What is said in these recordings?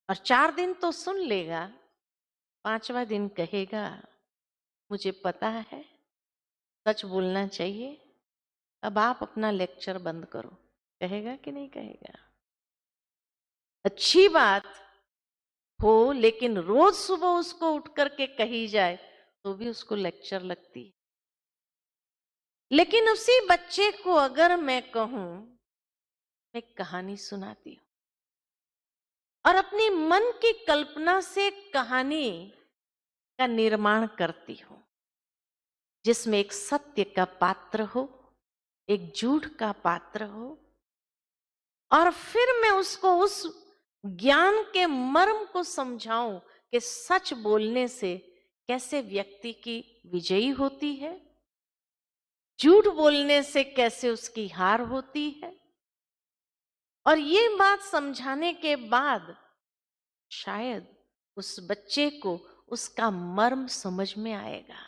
और 4 दिन तो सुन लेगा, 5वां दिन कहेगा मुझे पता है सच बोलना चाहिए, अब आप अपना लेक्चर बंद करो। कहेगा कि नहीं कहेगा? अच्छी बात हो, लेकिन रोज सुबह उसको उठ करके कही जाए तो भी उसको लेक्चर लगती है। लेकिन उसी बच्चे को अगर मैं कहूं मैं कहानी सुनाती हूं और अपनी मन की कल्पना से कहानी का निर्माण करती हूं, जिसमें एक सत्य का पात्र हो, एक झूठ का पात्र हो, और फिर मैं उसको उस ज्ञान के मर्म को समझाऊं कि सच बोलने से कैसे व्यक्ति की विजयी होती है, झूठ बोलने से कैसे उसकी हार होती है। और ये बात समझाने के बाद शायद उस बच्चे को उसका मर्म समझ में आएगा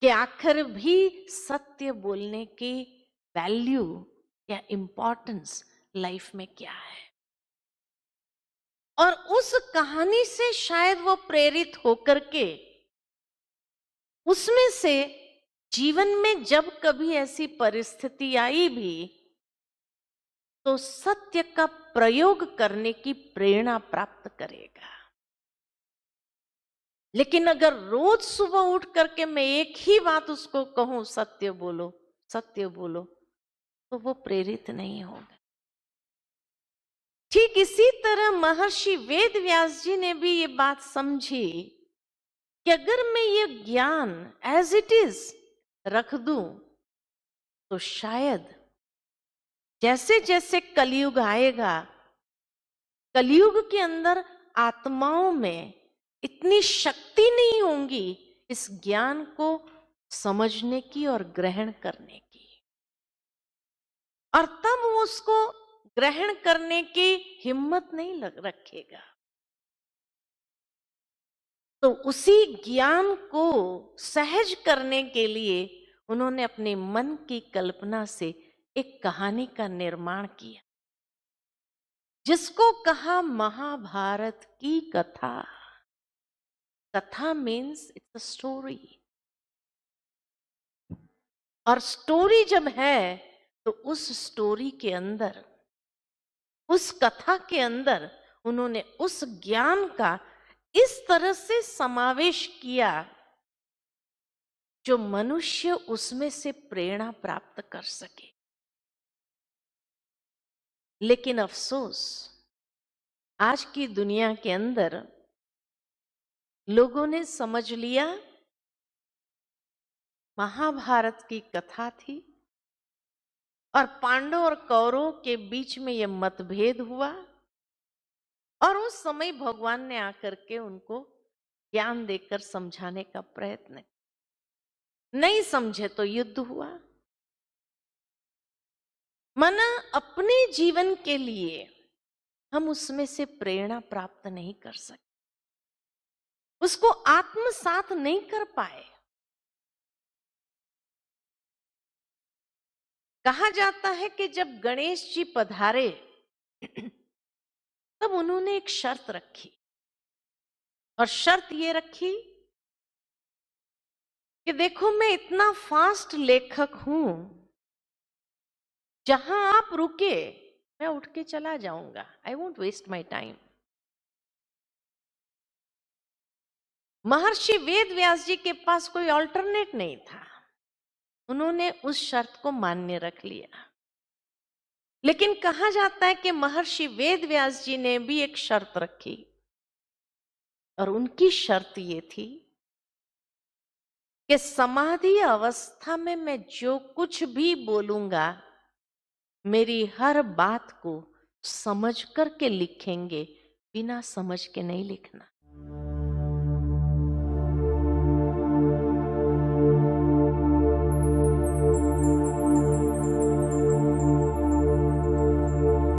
कि आखिर भी सत्य बोलने की वैल्यू या इंपॉर्टेंस लाइफ में क्या है। और उस कहानी से शायद वो प्रेरित होकर के उसमें से जीवन में जब कभी ऐसी परिस्थिति आई भी तो सत्य का प्रयोग करने की प्रेरणा प्राप्त करेगा। लेकिन अगर रोज सुबह उठ करके मैं एक ही बात उसको कहूं सत्य बोलो सत्य बोलो, तो वो प्रेरित नहीं होगा। ठीक इसी तरह महर्षि वेद व्यास जी ने भी ये बात समझी कि अगर मैं ये ज्ञान एज इट इज रख दूं तो शायद जैसे जैसे कलयुग आएगा, कलयुग के अंदर आत्माओं में इतनी शक्ति नहीं होगी इस ज्ञान को समझने की और ग्रहण करने की, और तब वो उसको ग्रहण करने की हिम्मत नहीं रखेगा। तो उसी ज्ञान को सहज करने के लिए उन्होंने अपने मन की कल्पना से एक कहानी का निर्माण किया, जिसको कहा महाभारत की कथा। कथा मीन्स इट्स अ स्टोरी, और स्टोरी जब है तो उस स्टोरी के अंदर, उस कथा के अंदर उन्होंने उस ज्ञान का इस तरह से समावेश किया जो मनुष्य उसमें से प्रेरणा प्राप्त कर सके। लेकिन अफसोस आज की दुनिया के अंदर लोगों ने समझ लिया महाभारत की कथा थी और पांडव और कौरव के बीच में यह मतभेद हुआ, और उस समय भगवान ने आकर के उनको ज्ञान देकर समझाने का प्रयत्न किया। नहीं समझे तो युद्ध हुआ। मना अपने जीवन के लिए हम उसमें से प्रेरणा प्राप्त नहीं कर सके, उसको आत्मसात नहीं कर पाए। कहा जाता है कि जब गणेश जी पधारे तब उन्होंने एक शर्त रखी, और शर्त ये रखी कि देखो मैं इतना फास्ट लेखक हूं, जहां आप रुके मैं उठ के चला जाऊंगा, I won't waste my time. Maharshi Ved व्यास जी के पास कोई ऑल्टरनेट नहीं था, उन्होंने उस शर्त को मान्य रख लिया। लेकिन कहा जाता है कि महर्षि वेद व्यास जी ने भी एक शर्त रखी, और उनकी शर्त ये थी कि समाधि अवस्था में मैं जो कुछ भी बोलूंगा मेरी हर बात को समझ करके लिखेंगे, बिना समझ के नहीं लिखना।